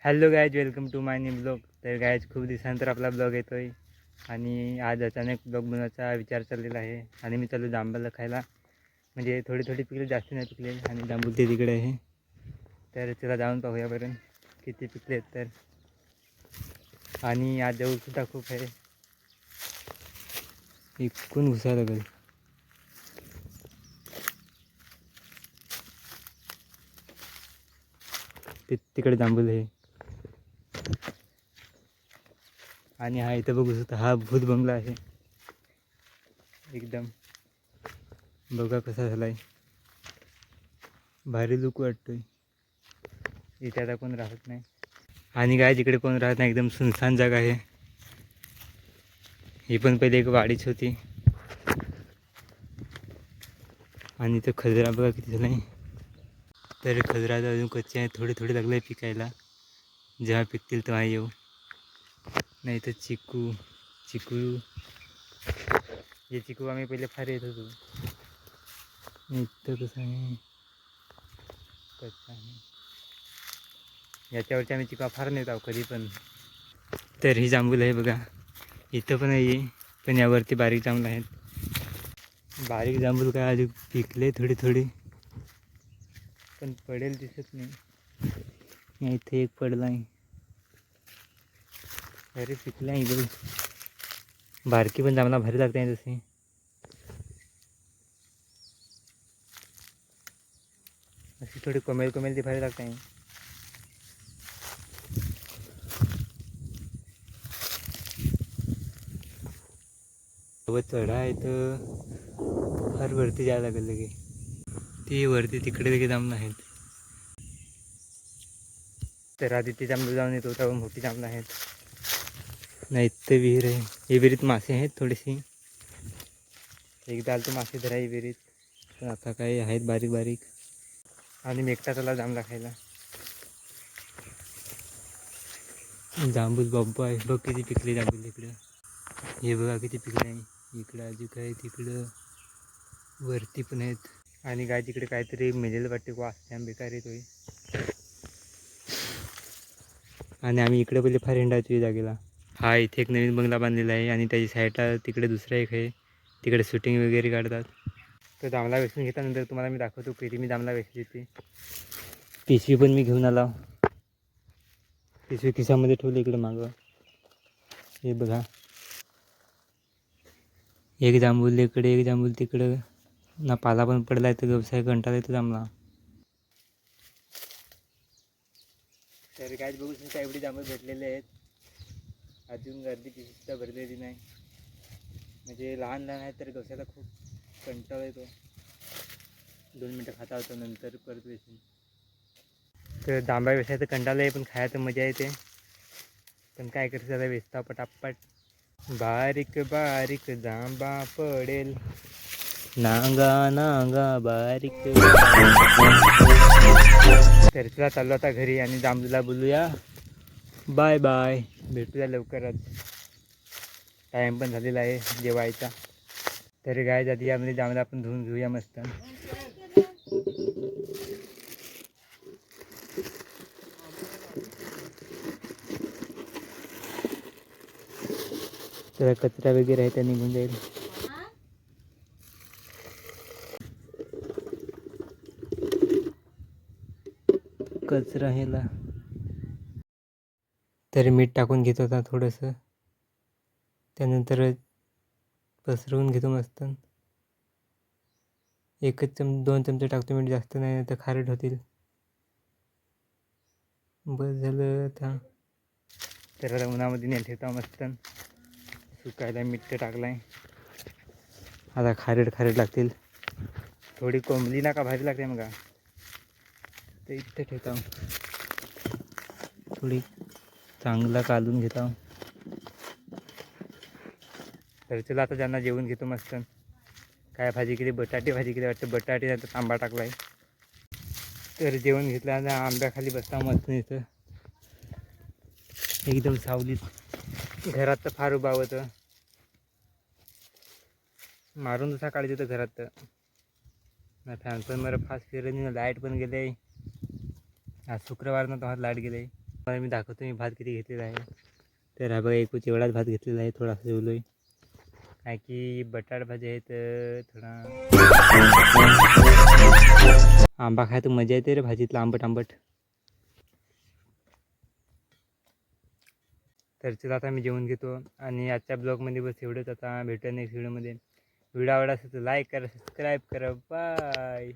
Hello guys, welcome to my new blog. तर guys, खूप दिवसानंतर आपला ब्लॉग येतो आहे आणि आज अचानक ब्लॉग बनवायचा विचार चाललेला आहे. आणि मी चालू जांभळं खायला, म्हणजे थोडी थोडी पिकले, जास्त नाही पिकले. आणि जांभूळ ते तिकडे आहे, तर चला जाऊन पाहूयापर्यंत किती पिकले आहेत तर. आणि आज जवळसुद्धा खूप आहे, इकडून घुसायला लागेल. तिकडे जांभूळ आहे. आणि हा इथं बघू शकता, हा भूत बंगला आहे. एकदम बघा कसा झाला आहे, भारी लुक वाटतोय. इथे आता कोण राहत नाही. आणि काय तिकडे कोण राहत नाही, एकदम सुनसान जागा आहे. ही पण पहिले एक वाडीच होती. आणि तो खजरा बघा किती झाला आहे. तर खजराचं अजून कच्चे आहे, थोडे थोडे लागले पिकायला. जेव्हा पिकतील तेव्हा येऊ. नाही तर चिकू हे चिकू आम्ही पहिले फार येत होतो. इथं कसं आहे, कच्चा आहे. याच्यावरची आम्ही चिकू फार नेत आहोत कधी पण. तर ही जांभूल आहे बघा, इथं पण आहे, पण यावरती बारीक जांभूल आहेत. बारीक जांभूल काय अजून पिकले थोडी थोडी, पण पडेल दिसत नाही. इथे एक पडला आहे, अरे पिकला आहे बघ. बारकी पण जांभळा भारी लागते आहे तशी. अशी थोडी कमेल ती भारी लागते आहे. चढा आहे तर फार वरती जायला लागेल लगे. ती वरती तिकडे लगे जांभळं आहेत. तर आधी ते जांभळं जाऊन येतो, तेव्हा मोठी जांभळं आहेत. नाही तर विहीर आहे, ही विहिरीत मासे आहेत थोडीशी. एकदा आलो मासे धराई विहिरीत, पण आता काही आहेत बारीक बारीक. आणि मी एकटा चला जांभळा खायला. जांभूळ बाप्पा आहे बघ, किती पिकले जांभूळ इकडं. हे बघा किती पिकले आहे. इकडं अजून काय, तिकडं वरती पण आहेत. आणि काय तिकडे काहीतरी मेलेलं वाटते, वास त्या बेकार येतोय. आणि आम्ही इकडे पहिले फार हिंडायचो जागेला. हा इथे एक नवीन बंगला बांधलेला आहे, आणि त्याची साईडला तिकडे दुसरा एक आहे. तिकडे शूटिंग वगैरे काढतात. तर जांभळा वेचून घेतल्यानंतर तुम्हाला मी दाखवतो किती मी जांभळा वेचली ती. पिशवी पण मी घेऊन आला, पिशवी खिशामध्ये ठेवली इकडे मागं. हे बघा, एक जांभूल इकडे, एक जांभूल तिकडं. ना पाला पण पडला आहे, तर व्यवसाय कंटाळा येतो जांभळा. तर काय बघू शकता, एवढी जांभूळ भेटलेले आहेत. अजून गर्दी पिशवीसुद्धा भरलेली नाही, म्हणजे लहान लहान आहेत. तर डोस्याला खूप कंटाळा येतो. 2 मिनटं खाता होतं, नंतर परत वेचून. तर जांभळा वेचायचं कंटाळा आहे, पण खायचं मजा येते. पण काय करते, त्याला वेचता पटापट. बारीक बारीक जांभा पडेल, नांगा नांगा बारीक. तर चला चाललो आता घरी, आणि जांभूला बोलूया बाय बाय. भेटूया लवकरच, टाईम पण झालेला आहे जेवायचा. तरी गाय जाती यामध्ये जांभळा आपण धुवून घेऊया मस्त. तर कचरा वगैरे आहे त्या निघून जाईल. कचरा ह्याला तर मीठ टाकून घेत होता थोडंसं, त्यानंतर पसरवून घेतो मस्त. 2 चमचे टाकतो मीठ, जास्त नाही तर खारट होतील. बस झालं आता. तर आता उन्हामध्ये नेल ठेवता मस्त सुकायला. मीठ टाकलं आहे, आता खारट लागतील. थोडी कोंबली ना का भारी लागते मग. तर इथे ठेवता, थोडी चांगला कालून घेता. तर चला आता ज्यांना जेवून घेतो मस्त. काय भाजी केली, बटाटे भाजी केली वाटतं. बटाटे नाही तर तांबा टाकला आहे. तर जेवण घेतलं, आंब्याखाली बसता मस्त इथं एकदम सावलीत. घरात तर फार उभा होतं, मारून तसा काढत होतं घरात. तर ना फॅन पण मला फास्ट फिरत नाही, लाईट पण गेले. आज शुक्रवार ना, तर लाईट गेले. मला मी दाखवतो मी भात किती घेतलेला आहे. तर हा बघा एकूच एवढाच भात घेतलेला आहे. थोडासा जेवलो आहे काय की बटाट भाजी आहे तर थोडा आंबा खाय तर मजा येते रे भाजीतला आंबट आंबट. तर चला आता मी जेवून घेतो आणि आजच्या ब्लॉगमध्ये बस एवढंच. आता भेटूया नेक्स्ट व्हिडिओमध्ये. व्हिडिओ आवडला असेल तर लाईक करा, सबस्क्राईब करा. बाय.